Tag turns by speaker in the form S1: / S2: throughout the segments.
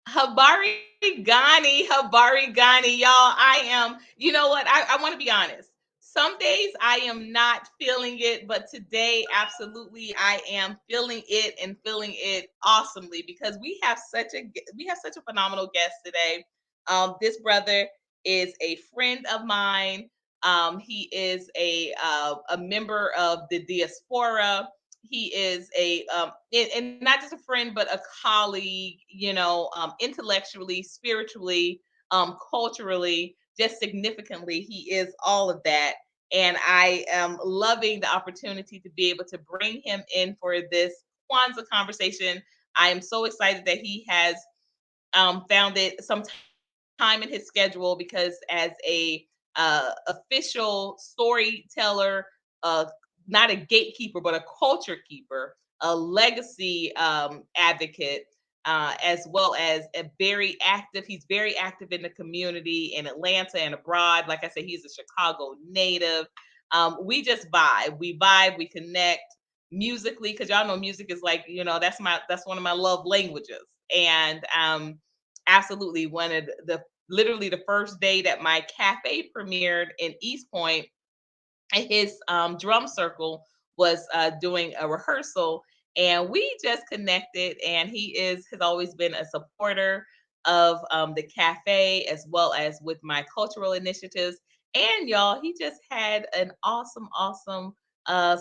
S1: Habari Ghani, y'all. I am, you know what? I want to be honest. Some days I am not feeling it, but today, absolutely, I am feeling it and feeling it awesomely because we have such a phenomenal guest today. This brother is a friend of mine. He is a member of the diaspora. He is and not just a friend but a colleague, intellectually, spiritually, culturally, just significantly. He is all of that, and I am loving the opportunity to be able to bring him in for this Kwanzaa conversation. I am so excited that he has found it some time in his schedule because as a official storyteller, uh, not a gatekeeper, but a culture keeper, a legacy advocate, as well as he's very active in the community in Atlanta and abroad. Like I said, he's a Chicago native. We connect musically because y'all know music is like, that's one of my love languages. And absolutely one of the literally the first day that my cafe premiered in East Point, his drum circle was doing a rehearsal, and we just connected. And he is has always been a supporter of the cafe as well as with my cultural initiatives. And y'all, he just had an awesome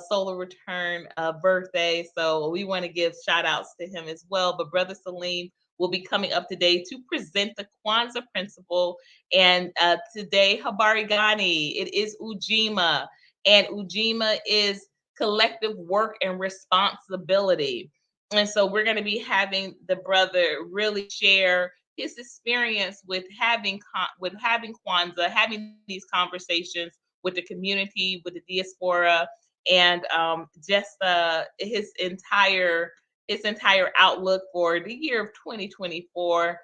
S1: solar return birthday, so we want to give shout outs to him as well. But brother Salim will be coming up today to present the Kwanzaa principle. And today, Habari Ghani, it is Ujima, and Ujima is collective work and responsibility. And so we're going to be having the brother really share his experience with having Kwanzaa, having these conversations with the community, with the diaspora, and just his entire outlook for the year of 2024,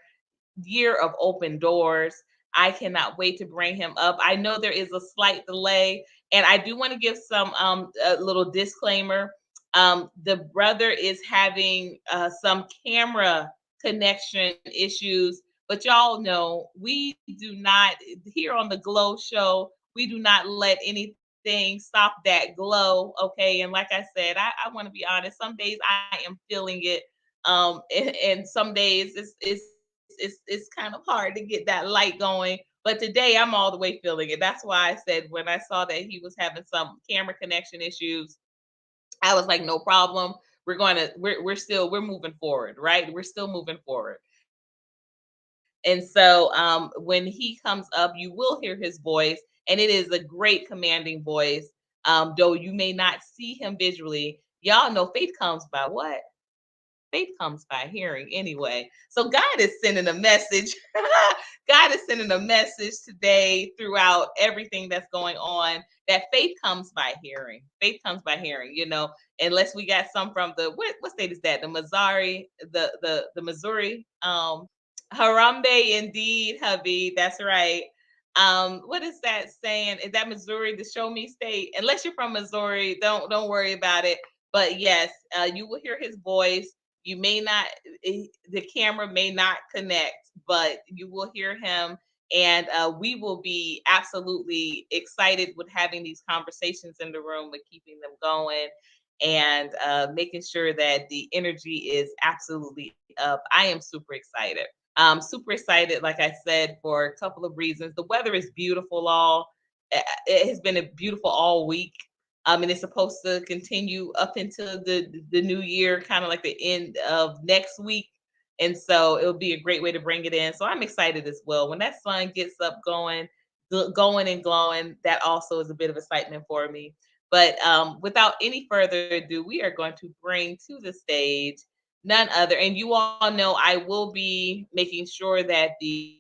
S1: year of open doors. I cannot wait to bring him up. I know there is a slight delay, and I do want to give some a little disclaimer. The brother is having some camera connection issues, but y'all know we do not here on the Glow Show. We do not let anything stop that glow. Okay, and like I said, I want to be honest. Some days I am feeling it, and some days it's kind of hard to get that light going. But today I'm all the way feeling it. That's why I said when I saw that he was having some camera connection issues, I was like, no problem. We're moving forward, right? We're still moving forward. And so when he comes up, you will hear his voice, and it is a great commanding voice. Though you may not see him visually, y'all know faith comes by what? Faith comes by hearing anyway. So God is sending a message. God is sending a message today throughout everything that's going on, that faith comes by hearing. Faith comes by hearing, unless we got some from the what state is that? The Missouri, the Missouri. Harambe indeed, hubby. That's right. What is that saying? Is that Missouri, the show me state? Unless you're from Missouri, don't worry about it. But yes, you will hear his voice. You may not, the camera may not connect, but you will hear him. And we will be absolutely excited with having these conversations in the room, with keeping them going, and making sure that the energy is absolutely up. I am super excited. Super excited, like I said, for a couple of reasons. The weather is beautiful, all. It has been a beautiful all week. And it's supposed to continue up into the new year, kind of like the end of next week. And so it'll be a great way to bring it in. So I'm excited as well. When that sun gets up going and glowing, that also is a bit of excitement for me. But without any further ado, we are going to bring to the stage none other. And you all know I will be making sure that the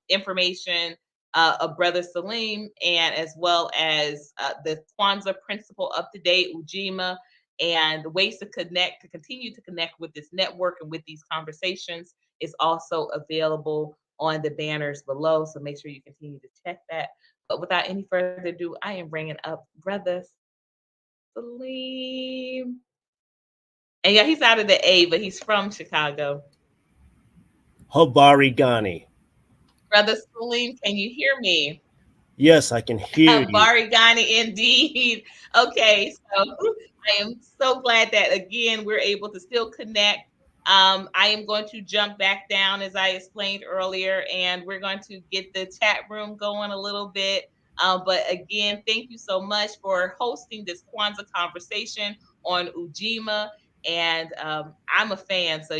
S1: information of Brother Salim, and as well as the Kwanzaa principle up to date, Ujima, and the ways to continue to connect with this network and with these conversations is also available on the banners below. So make sure you continue to check that. But without any further ado, I am bringing up Brother Salim. And yeah, he's out of the A, but he's from Chicago.
S2: Habari Gani.
S1: Brother Salim, can you hear me?
S2: Yes, I can hear you.
S1: Barigani indeed. Okay, so I am so glad that again we're able to still connect. I am going to jump back down as I explained earlier, and we're going to get the chat room going a little bit. But again, thank you so much for hosting this Kwanzaa conversation on Ujima. And I'm a fan, so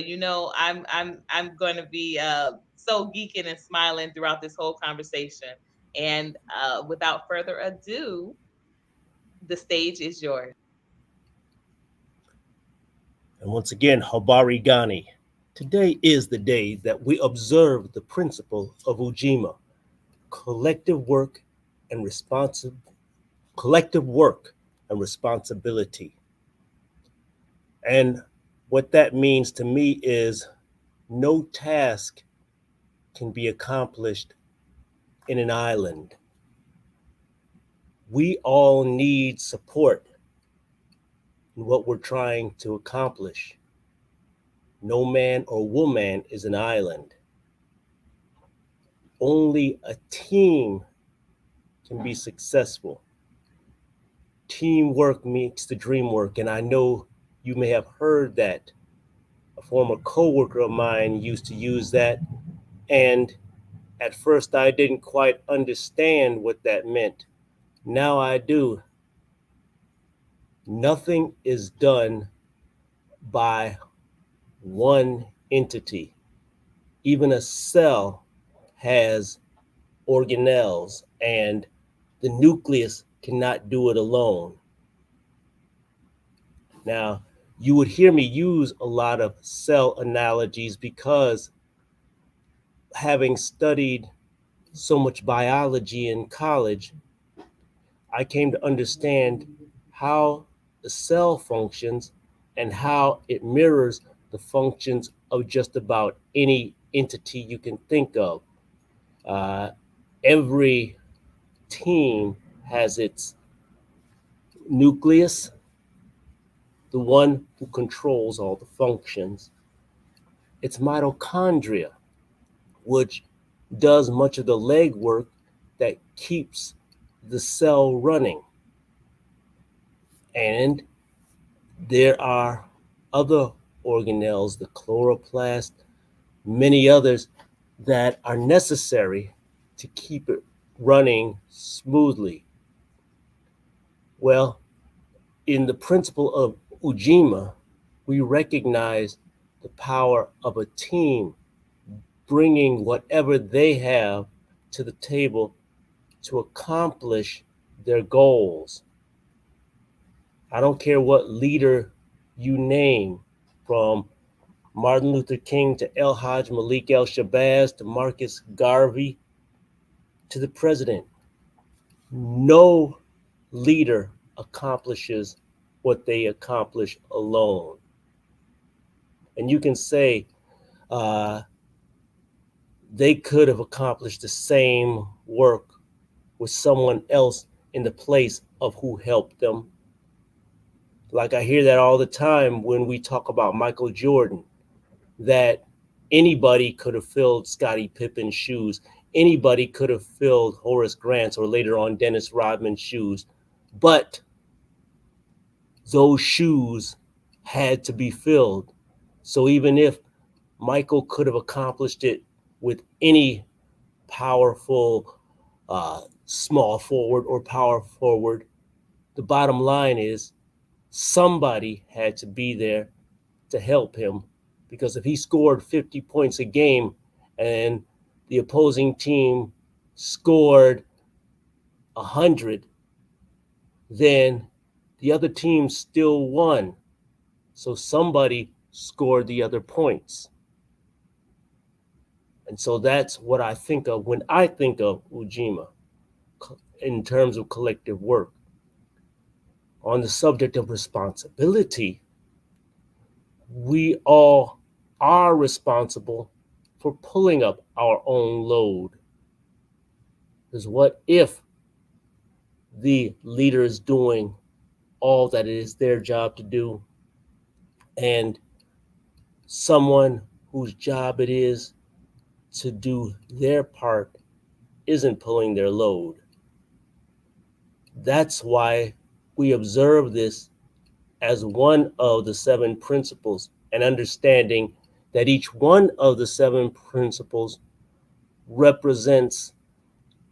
S1: I'm going to be so geeking and smiling throughout this whole conversation. And without further ado, the stage is yours.
S2: And once again, Habari Gani. Today is the day that we observe the principle of Ujima, collective work and collective work and responsibility. And what that means to me is no task can be accomplished in an island. We all need support in what we're trying to accomplish. No man or woman is an island. Only a team can be successful. Teamwork makes the dream work, and I know you may have heard that. A former coworker of mine used to use that, and at first I didn't quite understand what that meant. Now I do. Nothing is done by one entity. Even a cell has organelles, and the nucleus cannot do it alone. Now, you would hear me use a lot of cell analogies because having studied so much biology in college, I came to understand how the cell functions and how it mirrors the functions of just about any entity you can think of. Uh, every team has its nucleus, the one who controls all the functions. It's mitochondria, which does much of the legwork that keeps the cell running. And there are other organelles, the chloroplast, many others that are necessary to keep it running smoothly. Well, in the principle of Ujima, we recognize the power of a team bringing whatever they have to the table to accomplish their goals. I don't care what leader you name, from Martin Luther King to El Hajj Malik El Shabazz to Marcus Garvey to the president. No leader accomplishes what they accomplish alone. And you can say uh, they could have accomplished the same work with someone else in the place of who helped them. Like I hear that all the time when we talk about Michael Jordan, that anybody could have filled Scottie Pippen's shoes. Anybody could have filled Horace Grant's or later on Dennis Rodman's shoes. But those shoes had to be filled. So even if Michael could have accomplished it with any powerful small forward or power forward, the bottom line is somebody had to be there to help him, because if he scored 50 points a game and the opposing team scored 100, then the other team still won. So somebody scored the other points. And so that's what I think of when I think of Ujima in terms of collective work. On the subject of responsibility, we all are responsible for pulling up our own load. Because what if the leader is doing all that it is their job to do, and someone whose job it is to do their part isn't pulling their load. That's why we observe this as one of the seven principles, and understanding that each one of the seven principles represents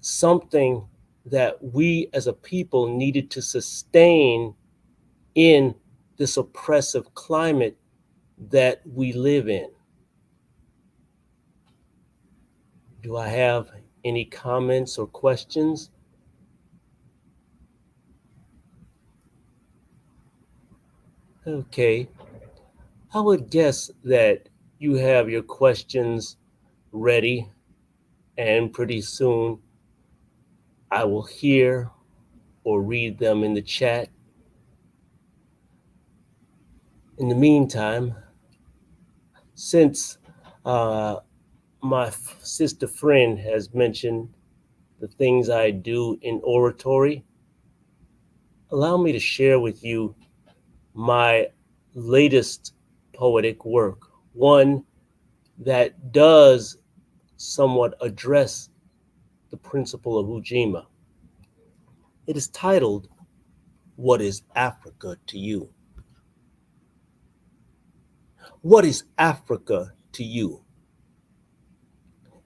S2: something that we as a people needed to sustain in this oppressive climate that we live in. Do I have any comments or questions? Okay, I would guess that you have your questions ready, and pretty soon I will hear or read them in the chat. In the meantime, since uh, my sister friend has mentioned the things I do in oratory, allow me to share with you my latest poetic work, one that does somewhat address the principle of Ujima. It is titled, What is Africa to You? What is Africa to you?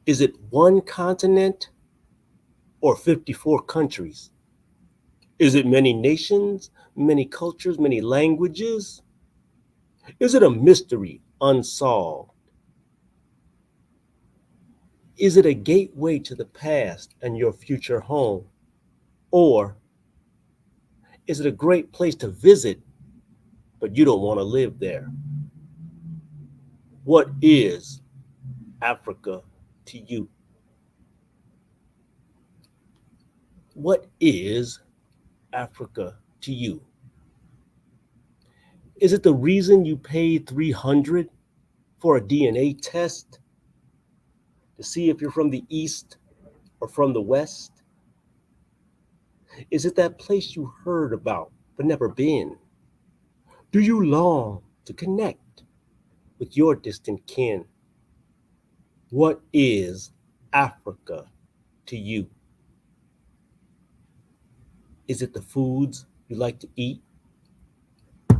S2: Is it one continent or 54 countries? Is it many nations, many cultures, many languages? Is it a mystery unsolved? Is it a gateway to the past and your future home? Or is it a great place to visit, but you don't want to live there? What is Africa to you? What is Africa to you? Is it the reason you paid 300 for a DNA test to see if you're from the East or from the West? Is it that place you heard about but never been? Do you long to connect with your distant kin? What is Africa to you? Is it the foods you like to eat, the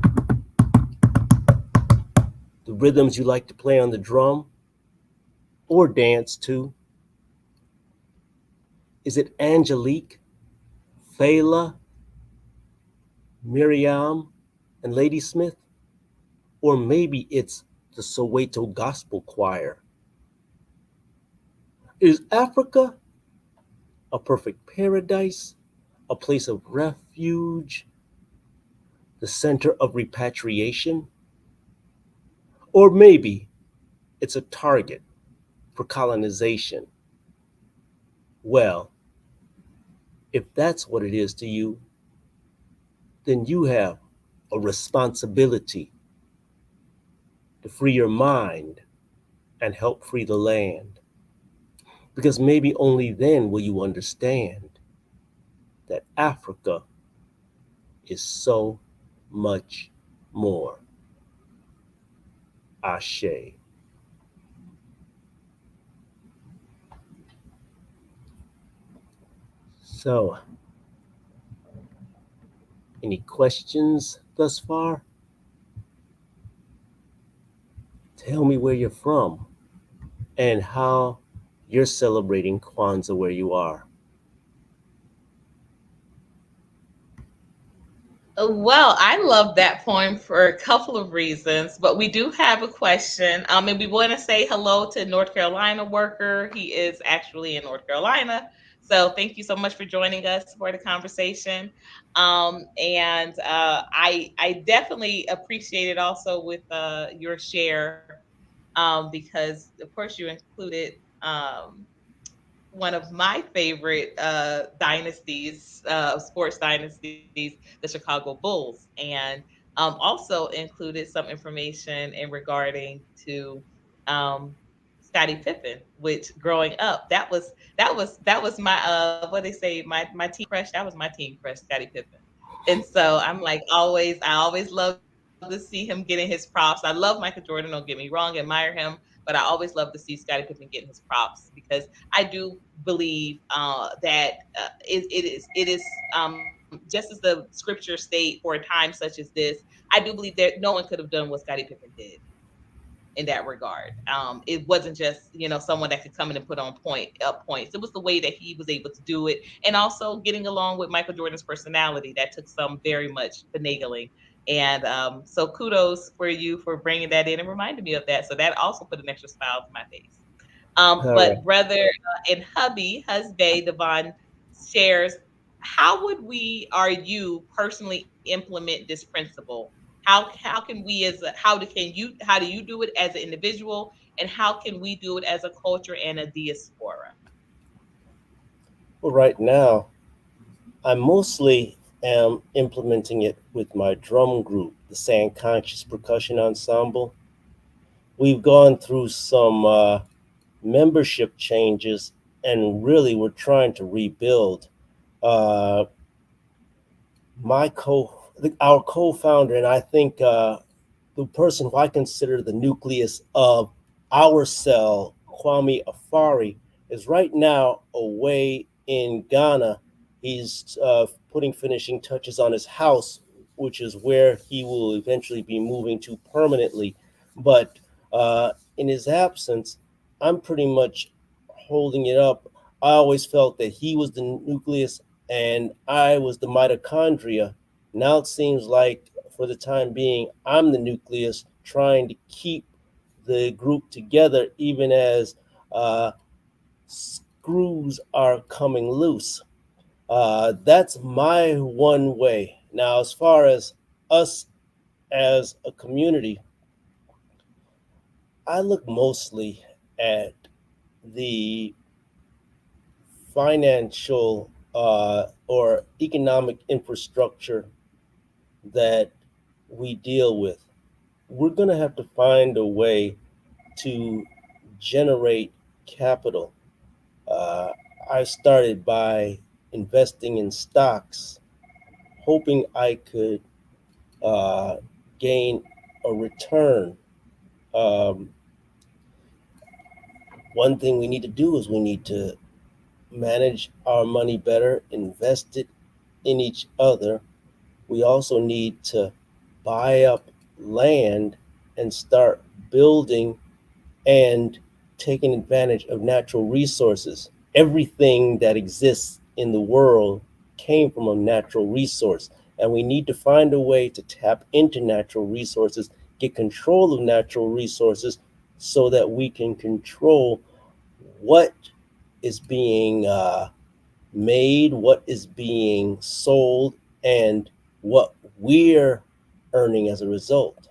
S2: rhythms you like to play on the drum or dance to? Is it Angelique, Fela, Miriam, and Ladysmith? Or maybe it's the Soweto Gospel Choir. Is Africa a perfect paradise, a place of refuge, the center of repatriation? Or maybe it's a target for colonization? Well, if that's what it is to you, then you have a responsibility to free your mind and help free the land. Because maybe only then will you understand that Africa is so much more. Ashe. So, any questions thus far? Tell me where you're from and how you're celebrating Kwanzaa where you are.
S1: Well, I love that poem for a couple of reasons, but we do have a question. And we want to say hello to North Carolina worker. He is actually in North Carolina. So thank you so much for joining us for the conversation. And I definitely appreciate it also with your share, because of course you included one of my favorite dynasties, sports dynasties, the Chicago Bulls, and also included some information in regarding to um, Scottie Pippen, which growing up, that was my what they say, my team crush. That was my team crush, Scottie Pippen. And so I'm like I always love to see him getting his props. I love Michael Jordan. Don't get me wrong, admire him, but I always love to see Scottie Pippen getting his props because I do believe that it is just as the scriptures state for a time such as this. I do believe that no one could have done what Scottie Pippen did in that regard. It wasn't just someone that could come in and put on up points. It was the way that he was able to do it, and also getting along with Michael Jordan's personality that took some very much finagling. And so kudos for you for bringing that in and reminding me of that. So that also put an extra smile to my face.
S2: All right.
S1: But brother and hubby, husband Devon shares, how would we or you personally implement this principle? How can we as a, how do you do it as an individual, and how can we do it as a culture and a diaspora?
S2: Well, right now, I mostly am implementing it with my drum group, the Sand Conscious Percussion Ensemble. We've gone through some membership changes, and really we're trying to rebuild. Uh, my co our co-founder, and I think the person who I consider the nucleus of our cell, Kwame Afari, is right now away in Ghana. He's putting finishing touches on his house, which is where he will eventually be moving to permanently. But in his absence, I'm pretty much holding it up. I always felt that he was the nucleus and I was the mitochondria. Now it seems like, for the time being, I'm the nucleus trying to keep the group together, even as uh, screws are coming loose. That's my one way. Now, as far as us as a community, I look mostly at the financial or economic infrastructure that we deal with. We're going to have to find a way to generate capital. Uh, I started by investing in stocks, hoping I could uh, gain a return. Um, One thing we need to do is we need to manage our money better, invest it in each other. We also need to buy up land and start building and taking advantage of natural resources. Everything that exists in the world came from a natural resource, and we need to find a way to tap into natural resources, get control of natural resources so that we can control what is being made, what is being sold, and what we're earning as a result.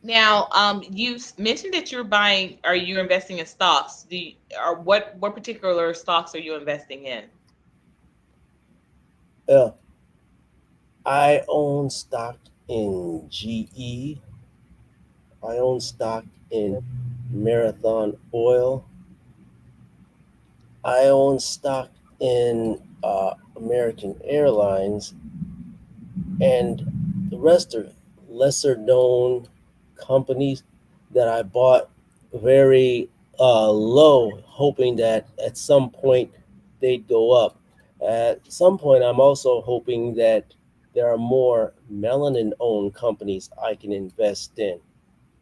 S1: Now, you mentioned that you're buying, are you investing in stocks? Or what particular stocks are you investing in?
S2: Yeah, I own stock in GE. I own stock in Marathon Oil. I own stock in American Airlines, and the rest are lesser known companies that I bought very low, hoping that at some point they'd go up. At some point, I'm also hoping that there are more melanin owned companies I can invest in.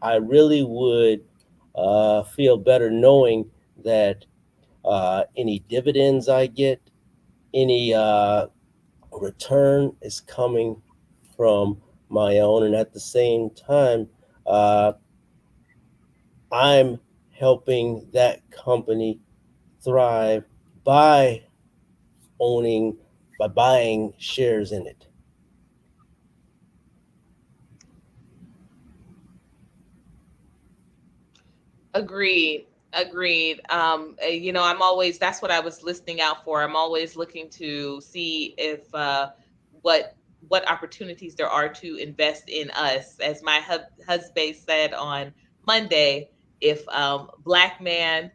S2: I really would feel better knowing that any dividends I get, any return is coming from my own, and at the same time, uh, I'm helping that company thrive by owning, by buying shares in it.
S1: Agreed. Agreed. I'm always, that's what I was listening out for. I'm always looking to see if what what opportunities there are to invest in us. As my husband said on Monday, if black man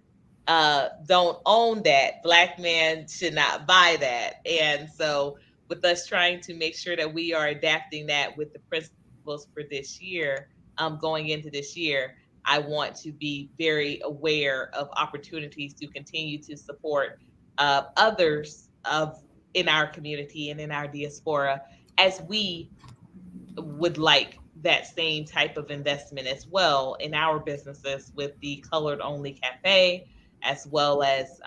S1: don't own that, black man should not buy that. And so with us trying to make sure that we are adapting that with the principles for this year, going into this year. I want to be very aware of opportunities to continue to support others of in our community and in our diaspora as we would like that same type of investment as well in our businesses with the Colored Only Cafe, as well as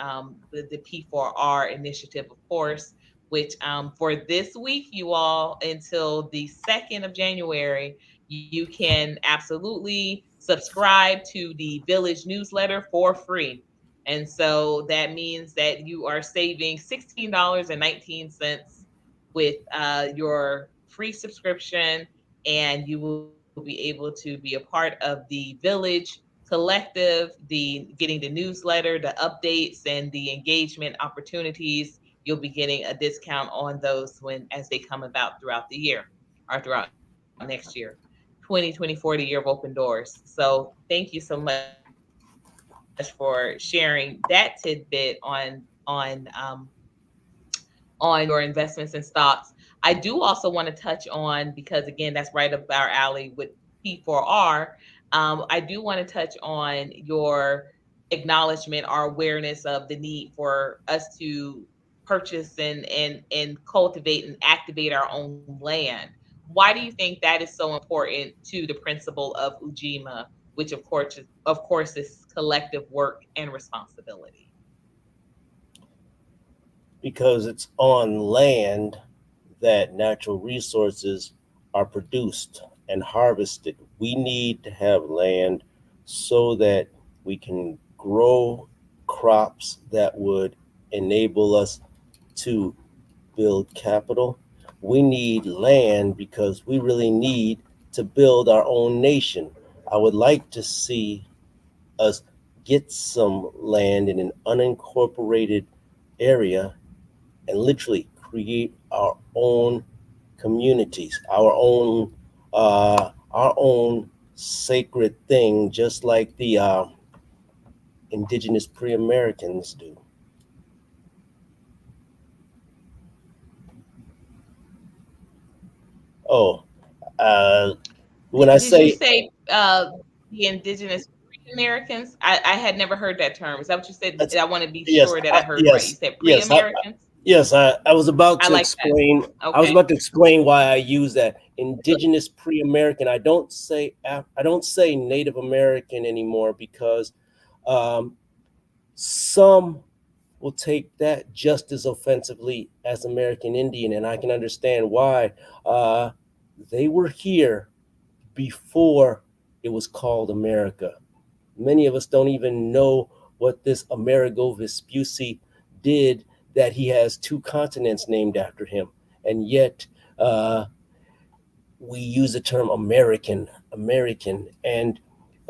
S1: the P4R initiative, of course, which for this week, you all, until the 2nd of January, you can absolutely subscribe to the Village newsletter for free. And so that means that you are saving $16.19 with your free subscription, and you will be able to be a part of the Village Collective, the getting the newsletter, the updates, and the engagement opportunities. You'll be getting a discount on those when as they come about throughout the year or throughout next year. 2024, the year of open doors. So thank you so much for sharing that tidbit on your investments in stocks. I do also want to touch on, because again, that's right up our alley with P4R. I do want to touch on your acknowledgement or awareness of the need for us to purchase and cultivate and activate our own land. Why do you think that is so important to the principle of Ujima, which of course is collective work and responsibility?
S2: Because it's on land that natural resources are produced and harvested. We need to have land so that we can grow crops that would enable us to build capital. We need land because we really need to build our own nation. I would like to see us get some land in an unincorporated area and literally create our own communities, our own sacred thing, just like the indigenous pre-Americans do. Oh, uh, when I
S1: Did you
S2: say
S1: say the indigenous pre-Americans? I had never heard that term. Is that what you said?
S2: that's,
S1: I want to be
S2: yes,
S1: sure that I heard right. You
S2: yes,
S1: said
S2: yes,
S1: pre-Americans?
S2: yes, I was about
S1: I
S2: to
S1: like that.
S2: explain. I was
S1: Okay.
S2: about to explain why I use that indigenous pre-American. I don't say Native American anymore because um, some will take that just as offensively as American Indian, and I can understand why. Uh, they were here before it was called America. Many of us don't even know what this Amerigo Vespucci did, that he has two continents named after him. And yet, uh, we use the term American, and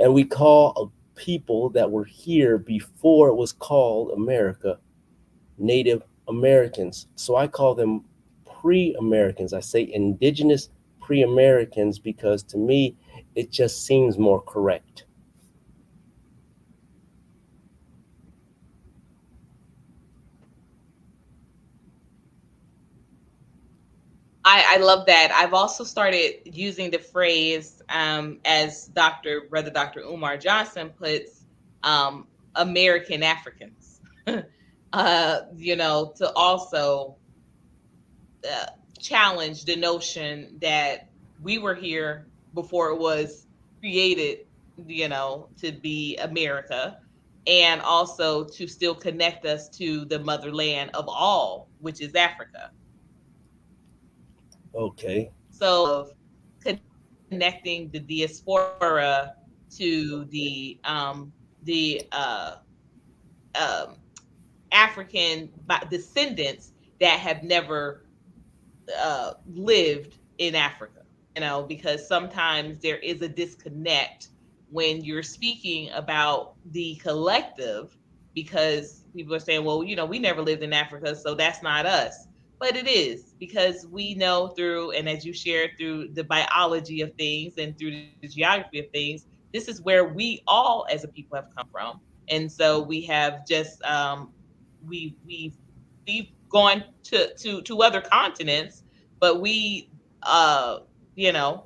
S2: we call people that were here before it was called America Native Americans. So I call them pre-Americans. I say indigenous pre-Americans because to me it just seems more correct.
S1: I love that. I've also started using the phrase, as Dr. Umar Johnson puts, American Africans. To also uh, challenge the notion that we were here before it was created, to be America, and also to still connect us to the motherland of all, which is Africa.
S2: Okay.
S1: So connecting the diaspora to the African descendants that have never lived in Africa, because sometimes there is a disconnect when you're speaking about the collective, because people are saying, well, we never lived in Africa, so that's not us. But it is, because we know through, and as you shared, through the biology of things and through the geography of things, this is where we all as a people have come from. And so we have just we've gone to other continents, but we you know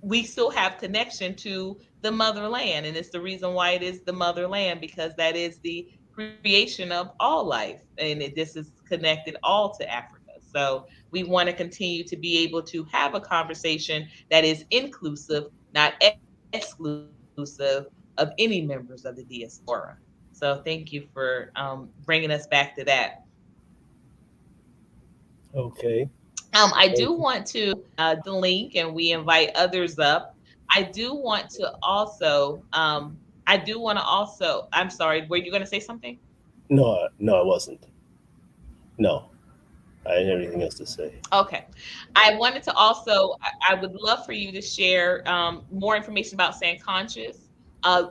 S1: we still have connection to the motherland, and it's the reason why it is the motherland, because that is the creation of all life, and this is connected all to Africa. So we want to continue to be able to have a conversation that is inclusive, not exclusive, of any members of the diaspora. So thank you for bringing us back to that.
S2: Okay.
S1: I do
S2: Thank you.
S1: want to the link, and we invite others up. I do want to also, I'm sorry, were you going to say something?
S2: No, no, I wasn't. No, I had everything else to say.
S1: Okay. I wanted to also, I would love for you to share more information about St. Conscious,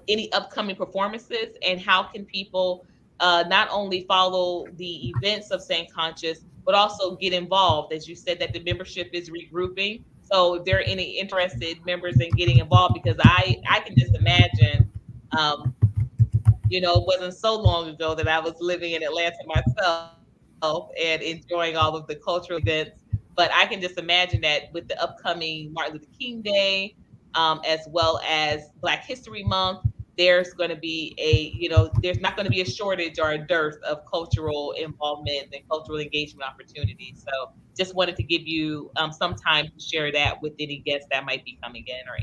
S1: any upcoming performances, and how can people not only follow the events of St. Conscious, but also get involved. As you said, that the membership is regrouping. So if there are any interested members in getting involved, because I can just imagine, um, it wasn't so long ago that I was living in Atlanta myself and enjoying all of the cultural events. But I can just imagine that with the upcoming Martin Luther King Day, as well as Black History Month, there's going to be there's not going to be a shortage or a dearth of cultural involvement and cultural engagement opportunities. So just wanted to give you some time to share that with any guests that might be coming in, or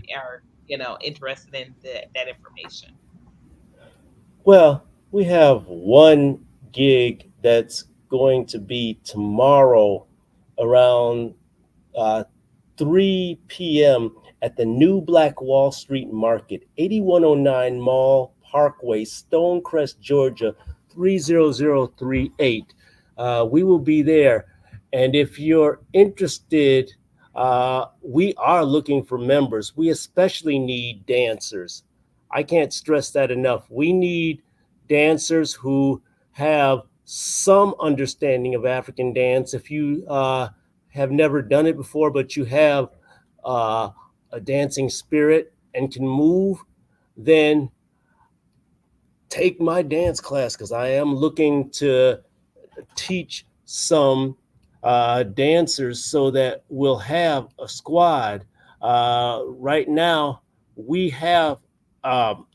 S1: interested in that information.
S2: Well, we have one gig that's going to be tomorrow around 3 p.m. at the new Black Wall Street Market, 8109 Mall Parkway, Stonecrest, Georgia, 30038. We will be there. And if you're interested, we are looking for members. We especially need dancers. I can't stress that enough. We need dancers who have some understanding of African dance. If you have never done it before, but you have uh, a dancing spirit and can move, then take my dance class, because I am looking to teach some dancers so that we'll have a squad. Right now, we have um,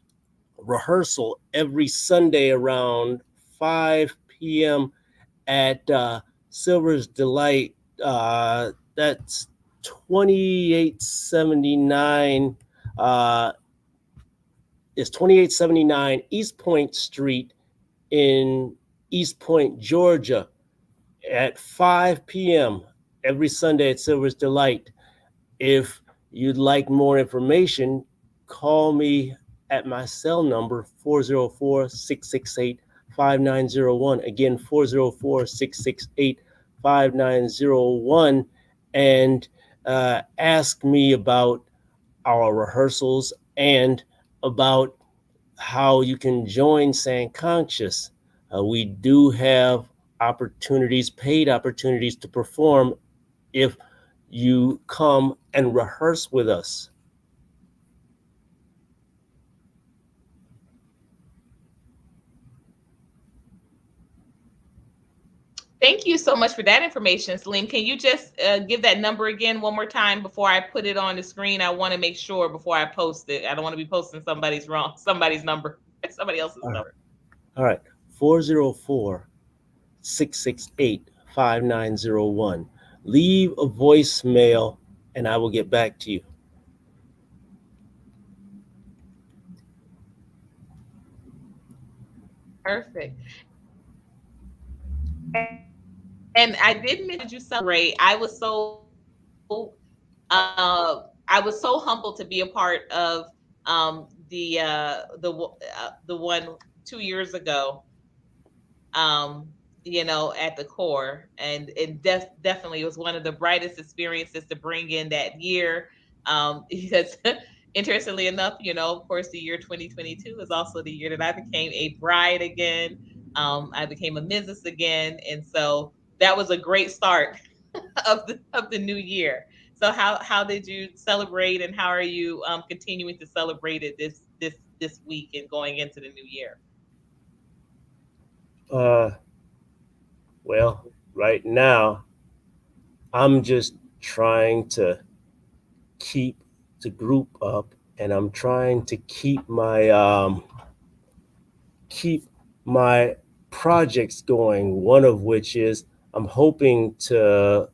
S2: rehearsal every Sunday around 5 p.m. at Silver's Delight. That's 2879. Uh, is 2879 East Point Street in East Point, Georgia, at 5 p.m. every Sunday at Silver's Delight. If you'd like more information, call me at my cell number 404-668-5901. Again, 404-668-5901, and ask me about our rehearsals and about how you can join St. Conscious. We do have opportunities, paid opportunities to perform if you come and rehearse with us.
S1: Thank you so much for that information, Salim. Can you just give that number again one more time before I put it on the screen? I want to make sure before I post it. I don't want to be posting somebody's number, somebody else's
S2: All right.
S1: number.
S2: All right. 404-668-5901. Leave a voicemail and I will get back to you.
S1: Perfect. And I did mention you celebrate. I was so humbled to be a part of the one 2 years ago, at the core, and definitely it was one of the brightest experiences to bring in that year, because interestingly enough, of course, the year 2022 is also the year that I became a bride again. I became a Mrs. again, and so that was a great start of the new year. So how did you celebrate, and how are you continuing to celebrate it this week and going into the new year?
S2: Uh, well, right now, I'm just trying to keep the group up, and I'm trying to keep my projects going. One of which is I'm hoping to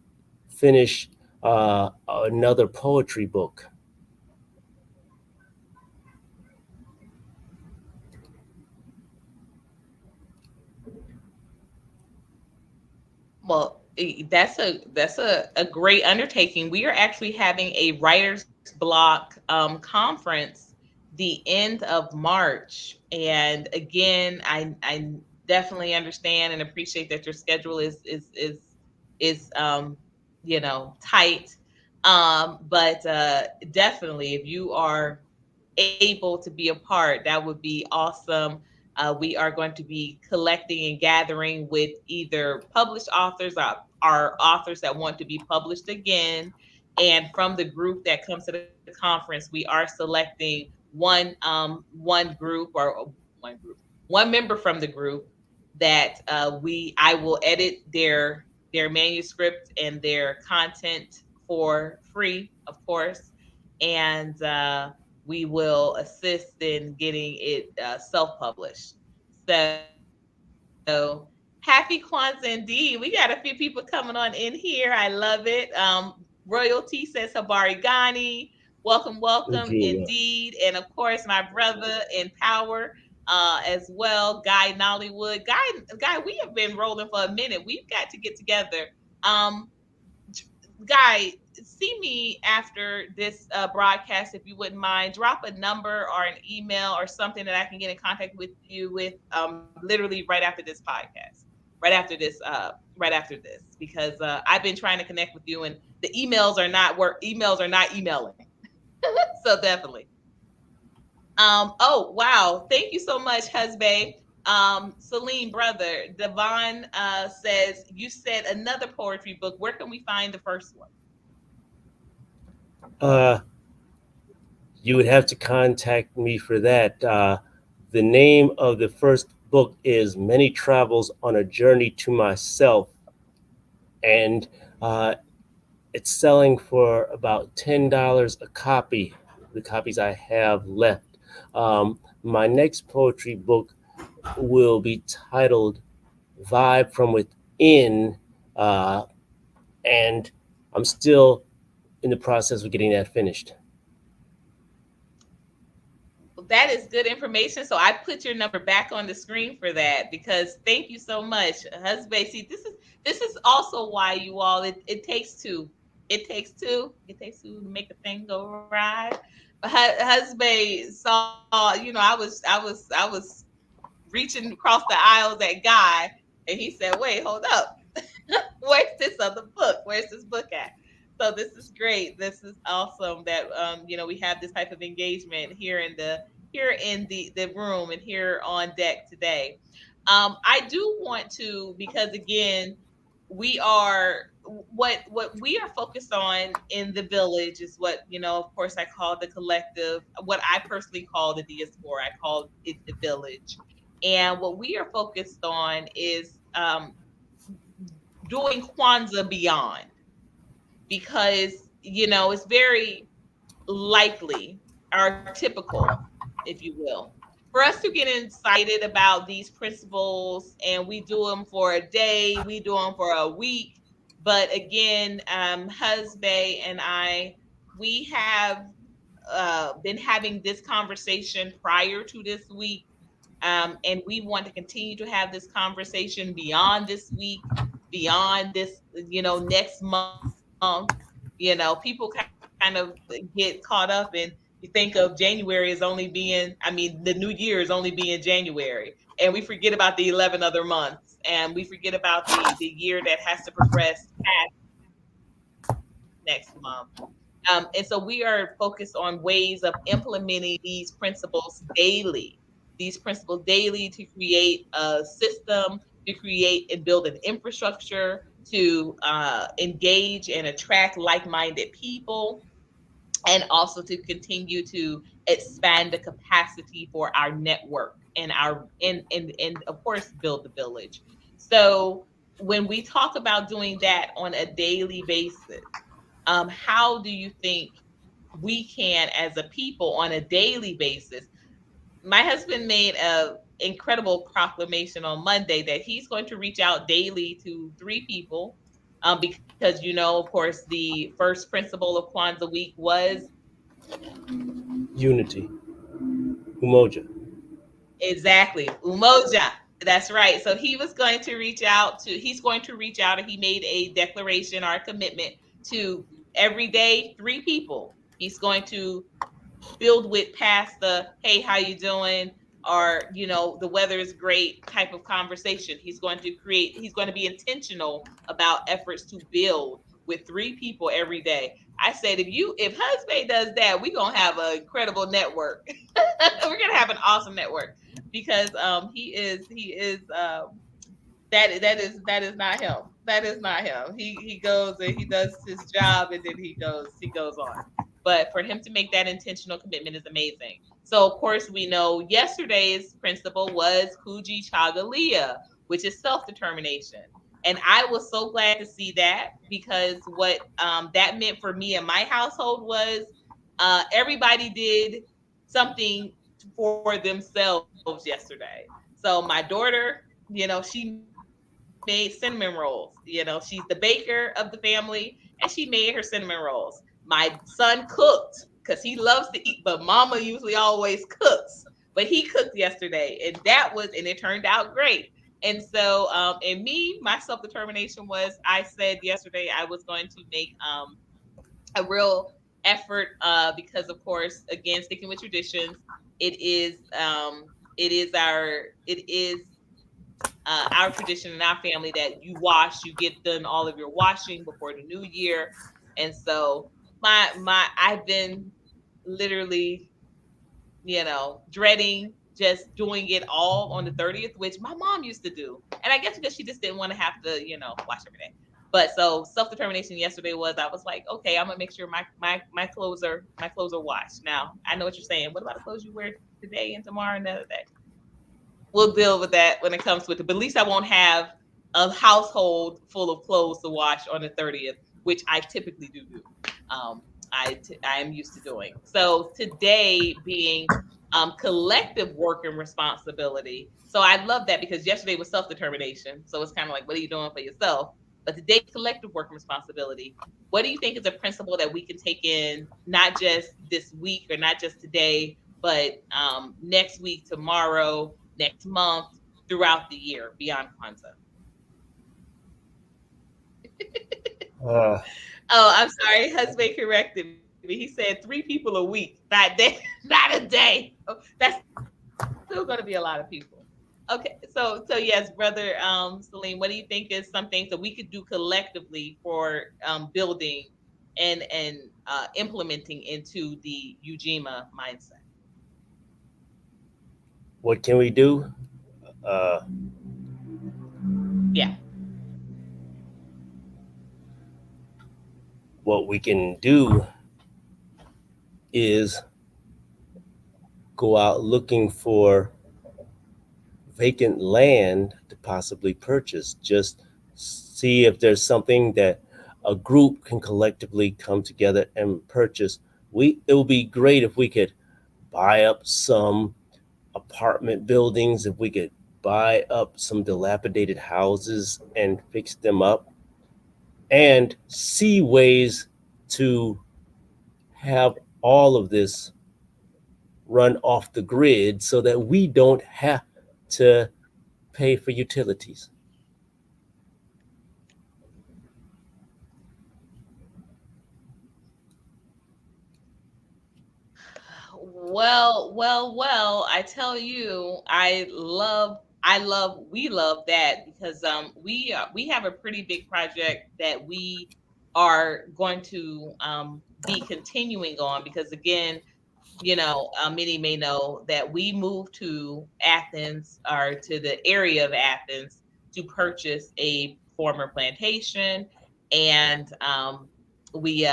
S2: finish another poetry book.
S1: Well, that's a great undertaking. We are actually having a writers block conference the end of March, and again, I definitely understand and appreciate that your schedule is tight. But definitely, if you are able to be a part, that would be awesome. We are going to be collecting and gathering with either published authors or authors that want to be published again. And from the group that comes to the conference, we are selecting one group or one member from the group that we I will edit their manuscript and their content for free, of course, and we will assist in getting it self-published. So happy Kwanzaa indeed. We got a few people coming on in here. I love it. Royalty says Habari Ghani. Welcome
S2: Ujima.
S1: indeed. And of course, my brother in power as well, Guy Nollywood. Guy, we have been rolling for a minute. We've got to get together. Um, Guy, see me after this broadcast if you wouldn't mind. Drop a number or an email or something that I can get in contact with you with literally right after this podcast. Right after this, because I've been trying to connect with you, and the emails are not emailing. So definitely. Oh wow, thank you so much, husband. Salim, brother, Devon says you said another poetry book. Where can we find the first one?
S2: Uh, you would have to contact me for that. The name of the first book is Many Travels on a Journey to Myself, and uh, it's selling for about $10 a copy, the copies I have left. My next poetry book will be titled Vibe from Within, uh, and I'm still in the process of getting that finished.
S1: Well, that is good information. So I put your number back on the screen for that because thank you so much, husband. See, this is also why you all it takes two. It takes two. It takes two to make a thing go right. Husband saw, I was reaching across the aisles at Guy, and he said, "Wait, hold up." Where's this other book? Where's this book at? So this is great. This is awesome that we have this type of engagement here in the room and here on deck today. I do want to, because again, we are what we are focused on in the village is what, of course, I call the collective, what I personally call the diaspora. I call it the village. And what we are focused on is doing Kwanzaa beyond, because it's very likely, or typical, if you will, for us to get excited about these principles, and we do them for a day, we do them for a week. But again, Husbay and I, we have been having this conversation prior to this week, and we want to continue to have this conversation beyond this week, beyond this, next month. People kind of get caught up, and you think of January as only being, the new year is only being January, and we forget about the 11 other months, and we forget about the year that has to progress past next month. And so we are focused on ways of implementing these principles daily to create a system, to create and build an infrastructure, to engage and attract like minded people, and also to continue to expand the capacity for our network and of course build the village. So when we talk about doing that on a daily basis, how do you think we can, as a people, on a daily basis? My husband made a incredible proclamation on Monday that he's going to reach out daily to three people, because of course, the first principle of Kwanzaa week was
S2: Unity, umoja.
S1: exactly umoja. That's right. So he was going to reach out to. He's going to reach out, and he made a declaration or a commitment to every day three people. He's going to build with past the hey, how you doing, or the weather is great type of conversation. He's going to be intentional about efforts to build with three people every day. I said, if husband does that, we're gonna have an incredible network. We're gonna have an awesome network, because that is not him. That is not him. He goes and he does his job, and then he goes on. But for him to make that intentional commitment is amazing. So of course we know yesterday's principle was Kuji Chagalia, which is self-determination. And I was so glad to see that, because what that meant for me and my household was everybody did something for themselves yesterday. So my daughter, she made cinnamon rolls. She's the baker of the family, and she made her cinnamon rolls. My son cooked because he loves to eat, but mama usually always cooks. But he cooked yesterday, and it turned out great. And so, and me, my self determination was, I said yesterday I was going to make a real effort, because of course, again, sticking with traditions, it is our tradition in our family that you get done all of your washing before the new year. And so I've been literally, dreading just doing it all on the 30th, which my mom used to do. And I guess because she just didn't want to have to, wash every day. But so self determination yesterday was, I was like, okay, I'm gonna make sure my clothes are washed. Now I know what you're saying. What about the clothes you wear today and tomorrow and the other day? We'll deal with that when it comes with it. But at least I won't have a household full of clothes to wash on the 30th, which I typically do. Um, I am used to doing. So today being collective work and responsibility. So I love that, because yesterday was self determination. So it's kind of like, what are you doing for yourself? But today's collective work and responsibility. What do you think is a principle that we can take in, not just this week or not just today, but next week, tomorrow, next month, throughout the year beyond Kwanzaa?
S2: Uh,
S1: Oh, I'm sorry. Husband corrected me. He said three people a week, not day, not a day. Oh, that's still going to be a lot of people. Okay, so yes, brother Salim, what do you think is something that we could do collectively for building and implementing into the Ujima mindset?
S2: what can we do? Uh,
S1: Yeah.
S2: what we can do is go out looking for vacant land to possibly purchase. Just see if there's something that a group can collectively come together and purchase. It would be great if we could buy up some apartment buildings, if we could buy up some dilapidated houses and fix them up, and see ways to have all of this run off the grid so that we don't have to pay for utilities.
S1: Well, I tell you, we love that, because we have a pretty big project that we are going to be continuing on, because again, many may know that we moved to Athens, or to the area of Athens, to purchase a former plantation. And we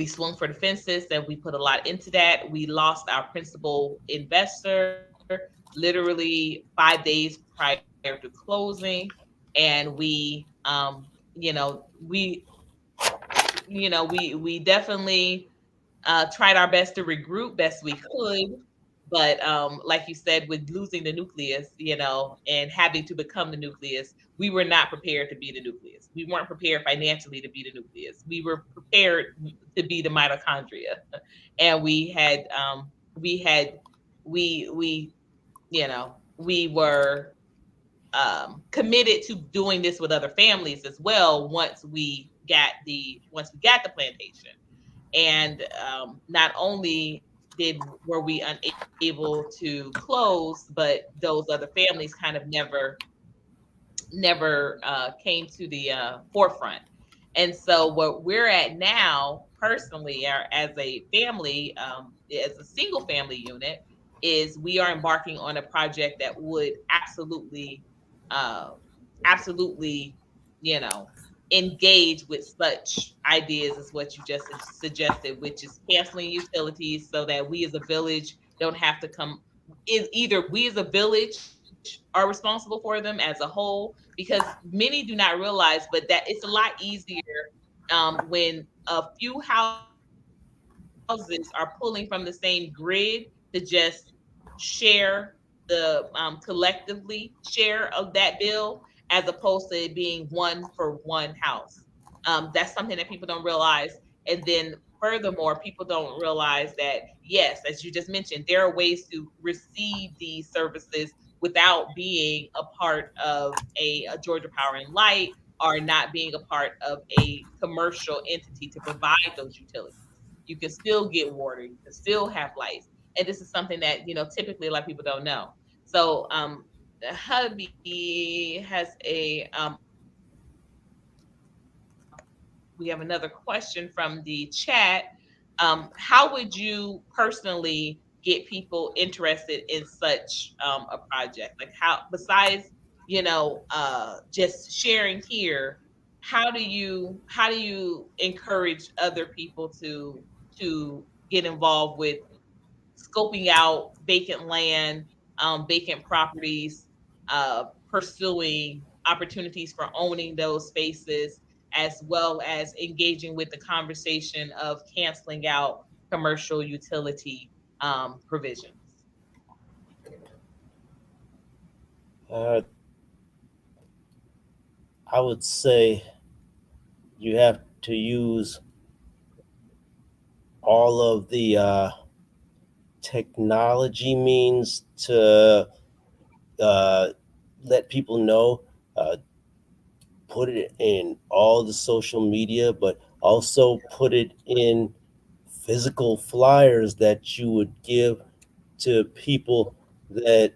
S1: swung for the fences, and we put a lot into that. We lost our principal investor literally 5 days prior to closing. and you know, we definitely tried our best to regroup best we could. But like you said, with losing the nucleus, and having to become the nucleus, we were not prepared to be the nucleus. We weren't prepared financially to be the nucleus. We were prepared to be the mitochondria, and we had, we we were committed to doing this with other families as well once we got the plantation. And not only did were we unable to close, but those other families kind of never came to the forefront. And so what we're at now, personally, as a family, as a single family unit, is we are embarking on a project that would uh, absolutely, you know, engage with such ideas as what you just suggested, which is canceling utilities so that we as a village don't have to come. Is either we as a village are responsible for them as a whole, because many do not realize, but that it's a lot easier when a few houses are pulling from the same grid to just share collectively share of that bill, as opposed to it being one for one house. That's something that people don't realize. And then furthermore, people don't realize that, yes, as you just mentioned, there are ways to receive these services without being a part of a Georgia Power and Light, or not being a part of a commercial entity to provide those utilities. You can still get water, you can still have lights. And this is something that, typically a lot of people don't know. So hubby has we have another question from the chat. How would you personally get people interested in such a project? Like, how, besides, just sharing here, how do you encourage other people to get involved with scoping out vacant land, vacant properties, pursuing opportunities for owning those spaces, as well as engaging with the conversation of canceling out commercial utility provisions?
S2: Uh, I would say you have to use all of the technology means to uh, let people know. Put it in all the social media, but also put it in physical flyers that you would give to people that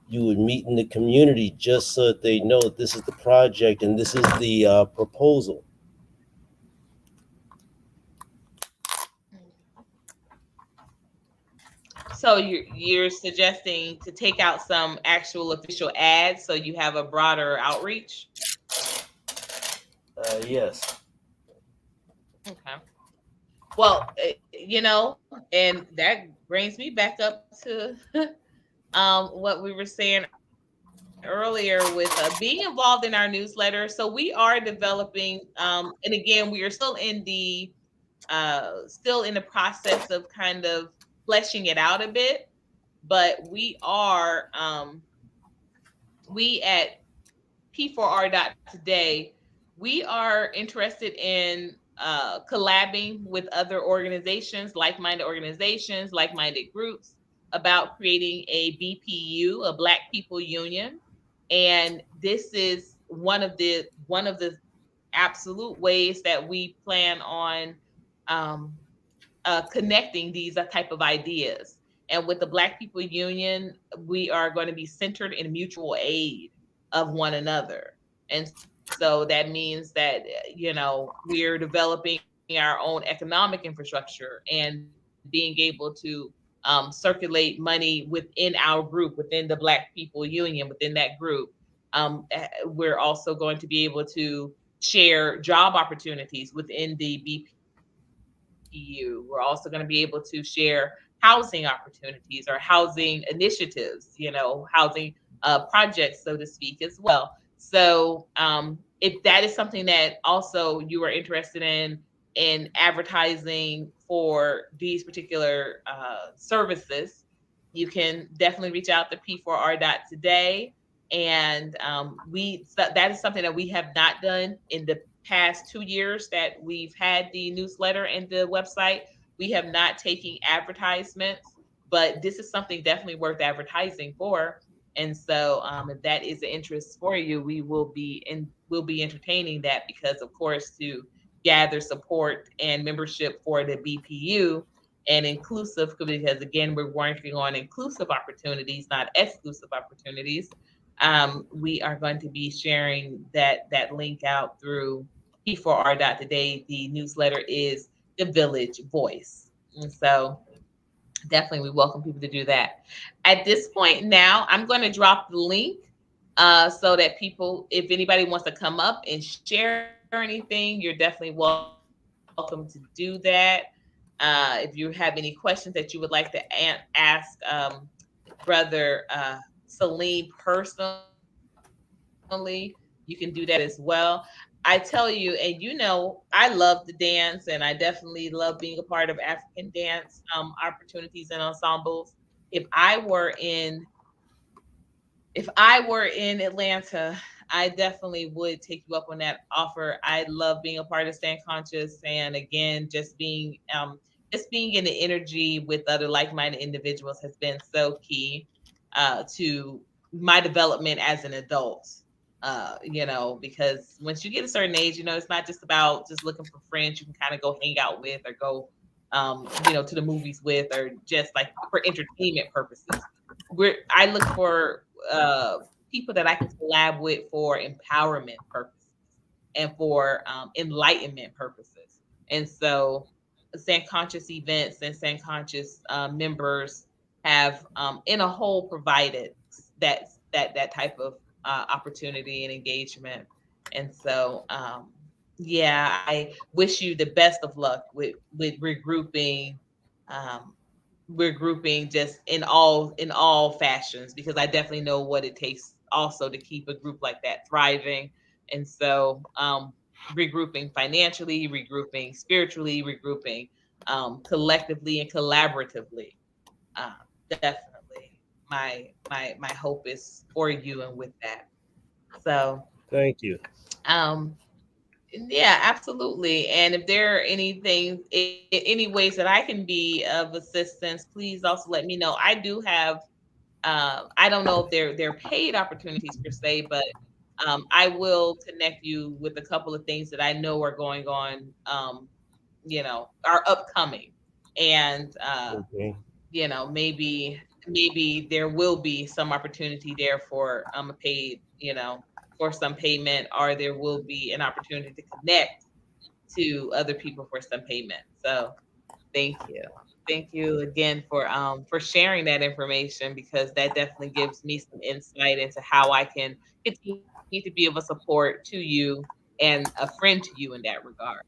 S2: you would meet in the community, just so that they know that this is the project and this is the proposal.
S1: So you're suggesting to take out some actual official ads so you have a broader outreach?
S2: Yes.
S1: Okay. Well, and that brings me back up to what we were saying earlier with being involved in our newsletter. So we are developing, and again, we are still in the process of kind of fleshing it out a bit. But we at P4R.today, we are interested in collabing with other organizations, like-minded groups, about creating a BPU, a Black People Union. And this is one of the absolute ways that we plan on um, connecting these type of ideas. And with the Black People Union, we are going to be centered in mutual aid of one another. And so that means that, we're developing our own economic infrastructure and being able to circulate money within our group, within the Black People Union, within that group. We're also going to be able to share job opportunities within the BPU. We're also going to be able to share housing opportunities or housing initiatives, housing projects, so to speak, as well. So if that is something that also you are interested in advertising for these particular services, you can definitely reach out to P4R today. And that is something that we have not done in the past 2 years that we've had the newsletter and the website. We have not taken advertisements, but this is something definitely worth advertising for. And so, if that is an interest for you, we'll be entertaining that, because, of course, to gather support and membership for the BPU and inclusive, because again, we're working on inclusive opportunities, not exclusive opportunities. We are going to be sharing that link out through P4R today. The newsletter is the Village Voice, and so definitely we welcome people to do that. At this point now, I'm going to drop the link so that people, if anybody wants to come up and share anything, you're definitely welcome to do that. If you have any questions that you would like to ask Brother Salim personally, you can do that as well. I tell you, and I love to dance, and I definitely love being a part of African dance opportunities and ensembles. If I were in Atlanta, I definitely would take you up on that offer. I love being a part of Stand Conscious, and again, just being in the energy with other like-minded individuals has been so key to my development as an adult. Because once you get a certain age, it's not just about just looking for friends you can kind of go hang out with or go, to the movies with, or just like for entertainment purposes. I look for people that I can collab with for empowerment purposes and for enlightenment purposes. And so, Stand Conscious events and Stand Conscious members have, in a whole, provided that type of opportunity and engagement. And so, yeah, I wish you the best of luck with regrouping. Um, we're grouping just in all fashions, because I definitely know what it takes also to keep a group like that thriving. And so, regrouping financially, regrouping spiritually, regrouping collectively and collaboratively. Uh, Definitely, my hope is for you and with that. So,
S2: Thank you.
S1: um, yeah, absolutely. And if there are any ways that I can be of assistance, please also let me know. I do have, I don't know if they're paid opportunities per se, but I will connect you with a couple of things that I know are going on, are upcoming, and
S2: Okay.
S1: maybe there will be some opportunity there for a paid, for some payment, or there will be an opportunity to connect to other people for some payment. So thank you. Thank you again for sharing that information, because that definitely gives me some insight into how I can continue to be of a support to you and a friend to you in that regard.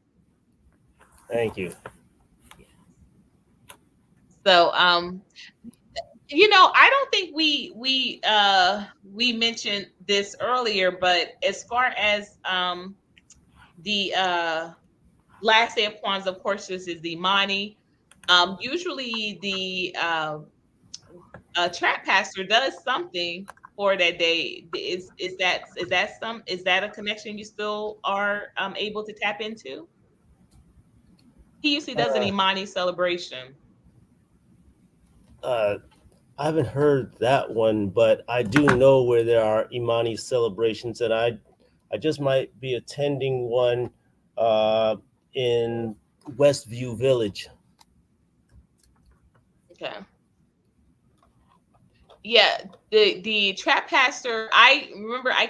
S2: Thank you.
S1: Yeah. So, I don't think we mentioned this earlier, but as far as the last day of Kwanzaa, of course, this is the Imani. Usually the trap pastor does something for that day. Is that a connection you still are able to tap into? He usually does an
S2: Uh,
S1: Imani celebration.
S2: uh, I haven't heard that one, but I do know where there are Imani celebrations, and I just might be attending one uh, in Westview Village.
S1: Okay. Yeah, the trap pastor, I remember I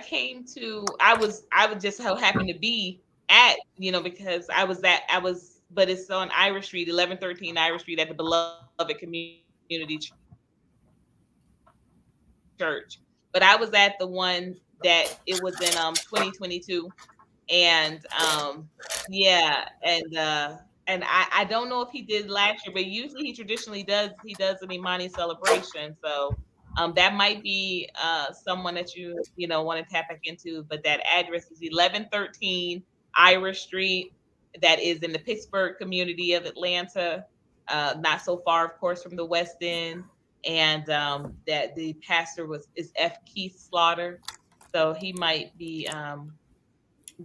S1: was just so happy to be at, because but it's on Irish Street, 1113 Irish Street, at the Beloved Community Church. But I was at the one that it was in 2022. And yeah, and I don't know if he did last year, but usually he traditionally does an Imani celebration. So That might be someone that you want to tap back into. But that address is 1113 Irish Street. That is in the Pittsburgh community of Atlanta, not so far, of course, from the West End. And that the pastor is F. Keith Slaughter, so he might be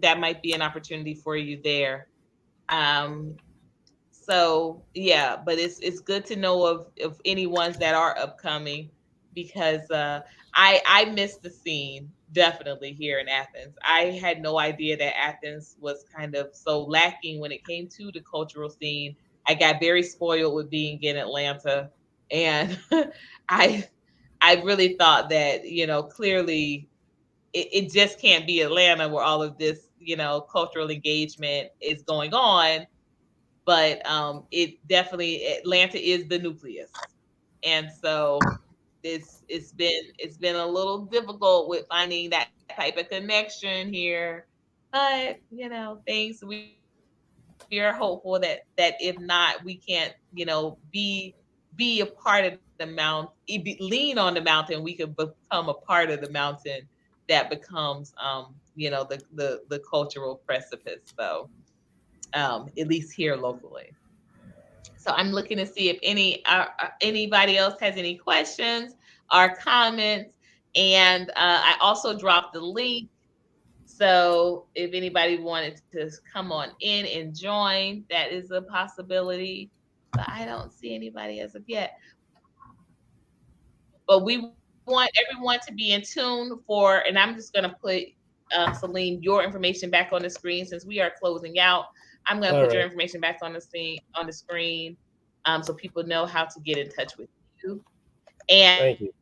S1: that might be an opportunity for you there. Um, so yeah, but it's good to know of any ones that are upcoming, because I missed the scene definitely here in Athens. I had no idea that Athens was kind of so lacking when it came to the cultural scene. I got very spoiled with being in Atlanta, and I I really thought that, clearly it just can't be Atlanta where all of this, cultural engagement is going on. But it definitely, Atlanta is the nucleus, and so it's been a little difficult with finding that type of connection here. But things, we are hopeful that if not, we can't, be a part of the lean on the mountain. We could become a part of the mountain that becomes, the cultural precipice. So at least here locally. So I'm looking to see if anybody else has any questions or comments. And I also dropped the link. So if anybody wanted to come on in and join, that is a possibility. But I don't see anybody as of yet. But we want everyone to be in tune for, and I'm just going to put, Salim, your information back on the screen since we are closing out. I'm going to
S2: All
S1: put your
S2: right.
S1: information back on the screen, so people know how to get in touch with you. And
S2: Thank you.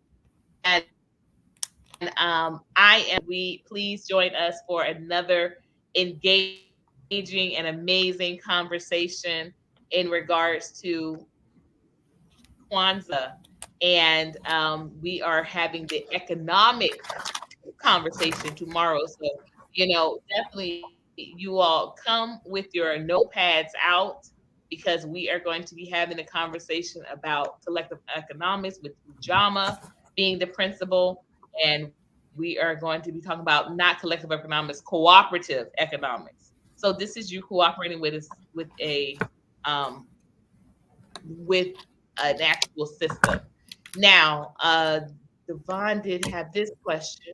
S1: please join us for another engaging and amazing conversation in regards to Kwanzaa. And we are having the economic conversation tomorrow. So, definitely you all come with your notepads out, because we are going to be having a conversation about collective economics with Ujama being the principal. And we are going to be talking about not collective economics, cooperative economics. So this is you cooperating um, with an actual system. Now, Devon did have this question.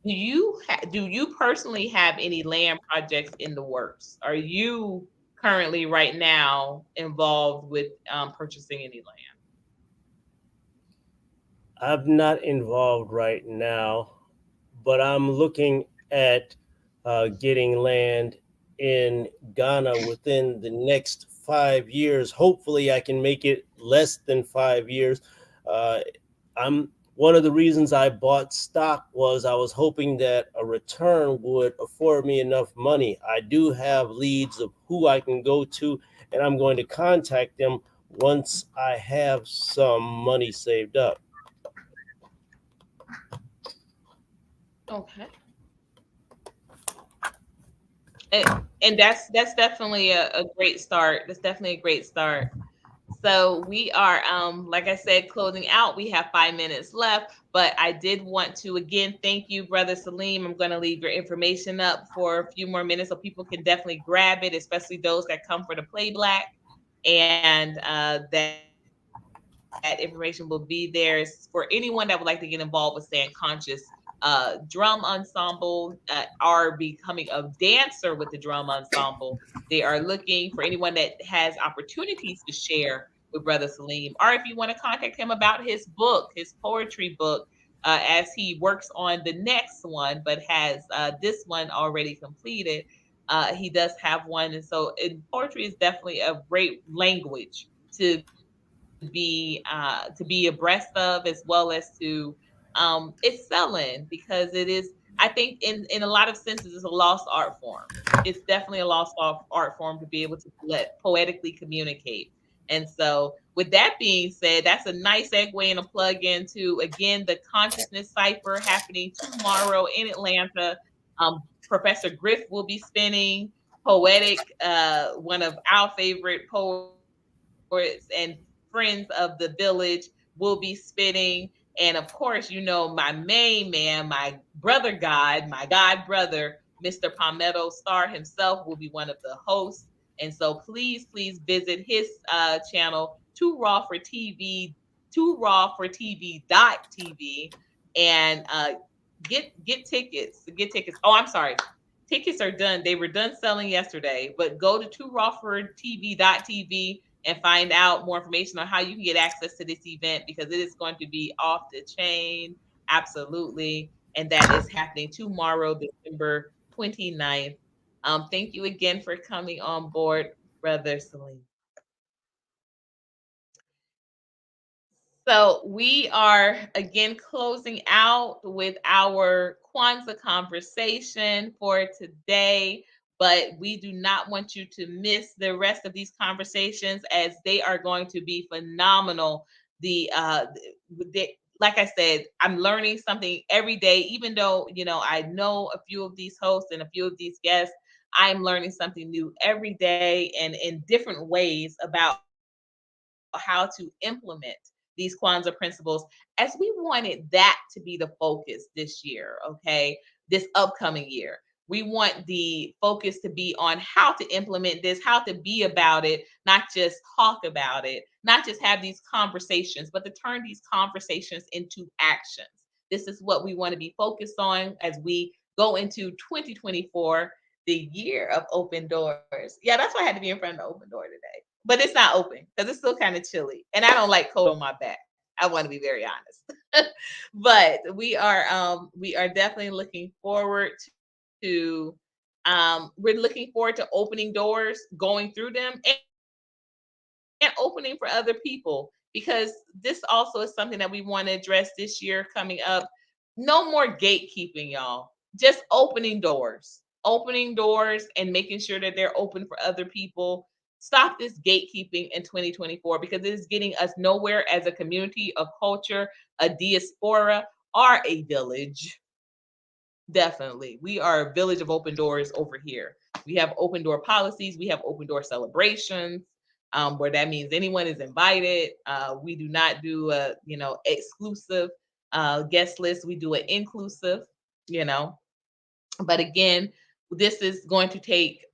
S1: Do you personally have any land projects in the works? Are you currently right now involved with purchasing any land?
S2: I'm not involved right now, but I'm looking at getting land in Ghana within the next 5 years. Hopefully, I can make it less than 5 years. Uh, I'm One of the reasons I bought stock was I was hoping that a return would afford me enough money. I do have leads of who I can go to, and I'm going to contact them once I have some money saved up.
S1: Okay. And that's definitely a great start. That's definitely a great start. So we are, like I said, closing out. We have 5 minutes left, but I did want to again thank you, Brother Salim. I'm going to leave your information up for a few more minutes so people can definitely grab it, especially those that come for the Play Black. And that information will be there for anyone that would like to get involved with Stand Conscious. Drum ensemble are becoming a dancer with the drum ensemble. They are looking for anyone that has opportunities to share with Brother Salim, or if you want to contact him about his book, his poetry book, as he works on the next one, but has this one already completed. He does have one, and so poetry is definitely a great language to be abreast of, as well as it's selling, because it is. I think in a lot of senses, it's a lost art form. It's definitely a lost art form to be able to poetically communicate. And so, with that being said, that's a nice segue and a plug into again the consciousness cipher happening tomorrow in Atlanta. Professor Griff will be spinning poetic, one of our favorite poets and friends of the village will be spitting. And of course, my main man, my brother God, my God brother, Mr. Palmetto Star himself will be one of the hosts. And so please visit his channel, Too Raw for TV, Too Raw for TV.tv, and get tickets. Get tickets. Oh, I'm sorry. Tickets are done. They were done selling yesterday, but go to Too Raw for TV.tv and find out more information on how you can get access to this event, because it is going to be off the chain. Absolutely. And that is happening tomorrow, December 29th. Thank you again for coming on board, Brother Salim. So we are again closing out with our Kwanzaa conversation for today, but we do not want you to miss the rest of these conversations, as they are going to be phenomenal. The like I said, I'm learning something every day, even though I know a few of these hosts and a few of these guests. I'm learning something new every day and in different ways about how to implement these Kwanzaa principles, as we wanted that to be the focus this year, okay? This upcoming year. We want the focus to be on how to implement this, how to be about it, not just talk about it, not just have these conversations, but to turn these conversations into actions. This is what we want to be focused on as we go into 2024, the year of open doors. Yeah, that's why I had to be in front of the open door today. But it's not open because it's still kind of chilly. And I don't like cold on my back. I want to be very honest. But we are definitely looking forward to we're looking forward to opening doors, going through them, and opening for other people, because this also is something that we want to address this year coming up. No more gatekeeping, y'all. Just opening doors and making sure that they're open for other people. Stop this gatekeeping in 2024, because it is getting us nowhere as a community, a culture, a diaspora, or a village. Definitely. We are a village of open doors over here. We have open door policies, we have open door celebrations. Where that means anyone is invited. We do not do a exclusive guest list. We do an inclusive, you know. But again, this is going to take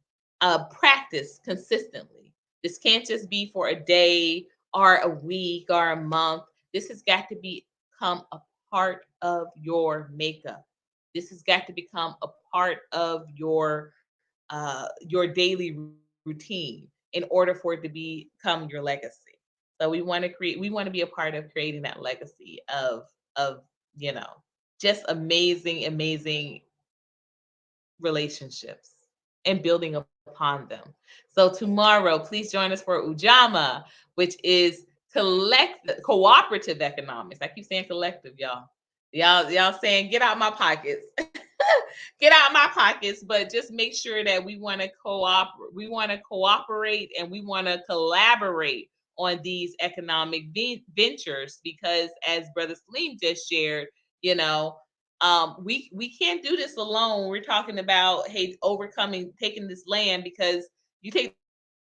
S1: practice consistently. This can't just be for a day or a week or a month. This has got to become a part of your makeup. This has got to become a part of your daily routine in order for it to become your legacy. So we want to be a part of creating that legacy of you know just amazing relationships and building upon them. So tomorrow, please join us for Ujama, which is cooperative economics. I keep saying collective, y'all. Y'all saying get out my pockets. Get out my pockets, but just make sure that we want to cooperate and we want to collaborate on these economic ventures, because as Brother Salim just shared, you know, we can't do this alone. We're talking about, hey, overcoming taking this land, because you take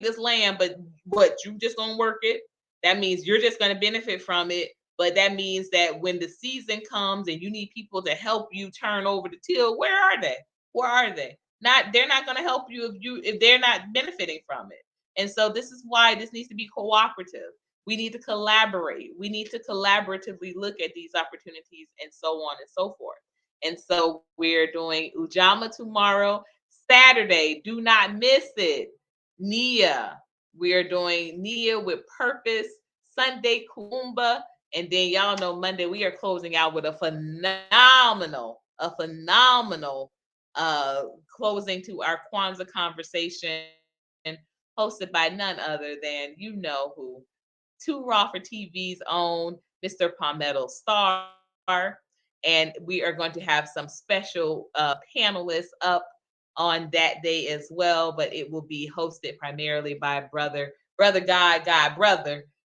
S1: this land, but what, you just gonna work it? That means you're just gonna benefit from it. But that means that when the season comes and you need people to help you turn over the till, where are they? Where are they? Not They're not gonna help you if they're not benefiting from it. And so this is why this needs to be cooperative. We need to collaborate. We need to collaboratively look at these opportunities, and so on and so forth. And so we're doing Ujama tomorrow. Saturday, do not miss it. Nia. We are doing Nia with Purpose. Sunday, Kuumba. And then y'all know Monday, we are closing out with a phenomenal closing to our Kwanzaa conversation, hosted by none other than Too Raw for TV's own Mr. Palmetto Star. And we are going to have some special panelists up on that day as well, but it will be hosted primarily by brother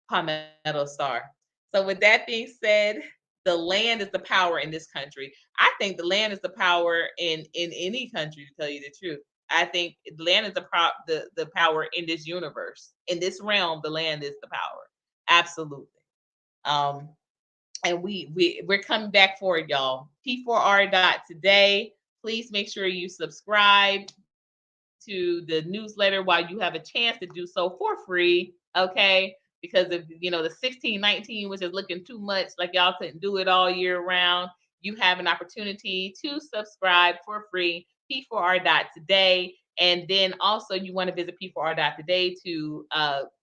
S1: Palmetto Star. So with that being said, the land is the power in this country. I think the land is the power in any country, to tell you the truth. I think the land is the power in this universe. In this realm, the land is the power. Absolutely. Um, And we're coming back for it, y'all. P4R.today. Please make sure you subscribe to the newsletter while you have a chance to do so for free. Okay. Because if the 1619, which is looking too much, like y'all couldn't do it all year round, you have an opportunity to subscribe for free. P4R.today. And then also you want to visit P4R.today to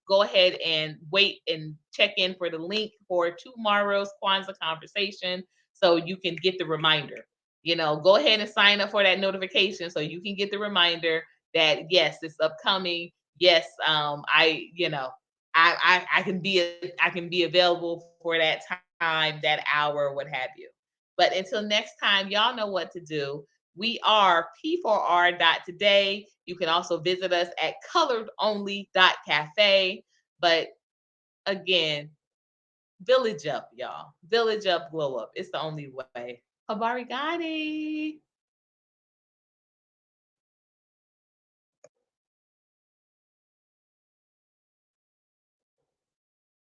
S1: go ahead and wait and check in for the link for tomorrow's Kwanzaa conversation so you can get the reminder. Go ahead and sign up for that notification so you can get the reminder that yes, it's upcoming. Yes, I can be available for that time, that hour, what have you. But until next time, y'all know what to do. We are P4R.today. You can also visit us at coloredonly.cafe. But again, village up, y'all. Village up, glow up. It's the only way. Habarigani.